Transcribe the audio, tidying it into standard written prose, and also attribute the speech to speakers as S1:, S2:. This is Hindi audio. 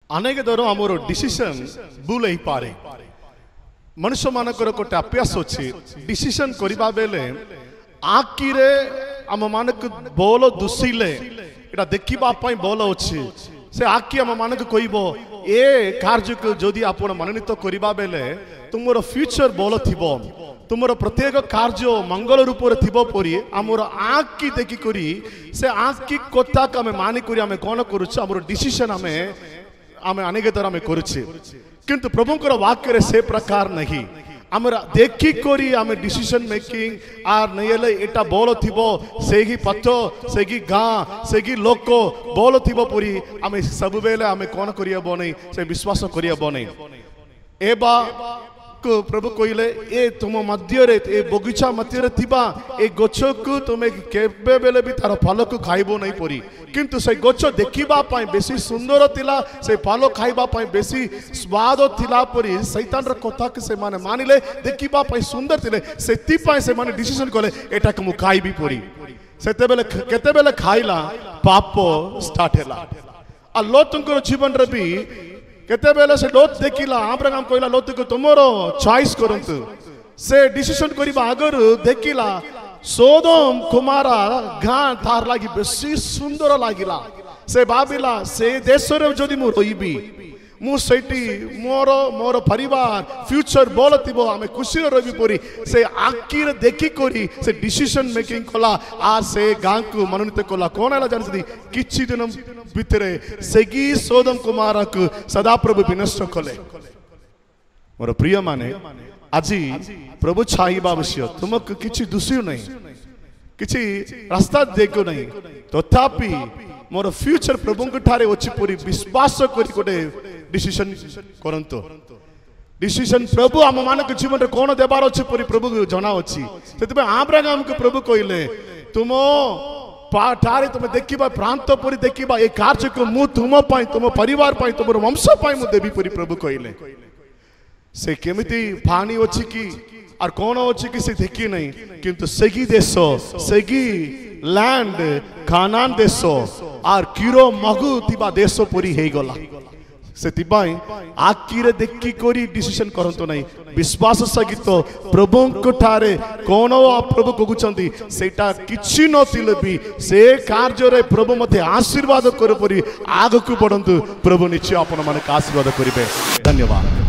S1: अनेक दर आमर डिसीजन भूल हो पारे मनुष्य मानकर गोटे अभ्यास अच्छे डिसीजन करने बेले आखि आम मानक बल दुसिले एटा देखापी बल अच्छे से आखि आम मानक कह ए कार्य को जदि आप मनोनीत करने बेले तुम फ्यूचर बल थी तुम प्रत्येक कार्य मंगल रूप थी आमर आखि देखिक से आखि कथा को आम मानिक आम कौन कर डिसीजन आम अनेक दर आम करुचे किंतु प्रभुंकर वाक्य से प्रकार नहीं आम देखिक आम डिसीजन मेकिंग आर नहीं एटा बल थी से ही पथ से ही गाँ से ही लोक बल थी पूरी आम सब बेले आम कौन करब नहीं से विश्वास करब नहीं एबा को प्रभु कहले ए तुम मध्य ए बगीचा मध्य ए गछ को तुम्हें केबे बेले भी तार फल को खाइबो नहीं परी किंतु से गछ देखिबा पाई बेसी सुंदर थिला से फल खाइबा पाई बेसी स्वाद थिला परी शैतान र कथा के से माने मानिले देखिबा पाई सुंदर थिले सेति पाई से माने डिसीजन कले एटा को मु खाइबी परी सेते बेले केते बेले खाइला पाप स्टार्ट हैला आ लोतंकर जीवन रे भी केते बेले से लोत देखिला अब्राहम कहला लोत को तुमरो चॉइस करंतु से डिसीजन करिबा आगर देखिला सोदम कुमारा गां तार लागी बेसी सुंदर लागिला से भाबिला से देश रे जदि मु रहिबी मु सेठी मोर मोर परिवार फ्यूचर बोल थिबो आमे खुशी रवि परी से आखि रे देखि करी से डिसीजन मेकिंग कला आ से गां को मनोनीत कला कोन हला जानसदी किछि दिन भितरे सेगी सोदम कुमार को सदा प्रभु विनष्ट कले मोर प्रिय माने आज प्रभु छाइबा आवश्य तुमक किछि दुसियो नहीं किछि रास्ता देखो नहीं तथापि मोर फ्यूचर प्रभु ठारे अछि पूरी विश्वास करी गोटे डिसीजन करंतो डिसीजन प्रभु आम मानक जीवन रे कोन देबार अछि पूरी प्रभु को जना अछि सेते अब्राहम को प्रभु कहले तुम पाठारे तुम देखिबा प्रांत परी देखिबा ए कार्य को मु तुम पाई तुम परिवार पाई तुम वंश पाई मु देवी परी प्रभु कहले से केमिति पानी अछि कि और कौन अच्छी कि से देखी नहीं किंतु सेगी देश सेगी लैंड कानान देश और कीरो मगु तिबा देश पूरी हे गला से तिबाई आखि रे देखि करी डिसीजन करंतो नहीं विश्वास सहित प्रभु को ठारे कौन प्रभु कहउचंती सेटा किछि नथिले भी से कार्य रे प्रभु मते आशीर्वाद कर परी आग को बढ़ंतु प्रभु निश्चय आपन माने आशीर्वाद करिवे धन्यवाद।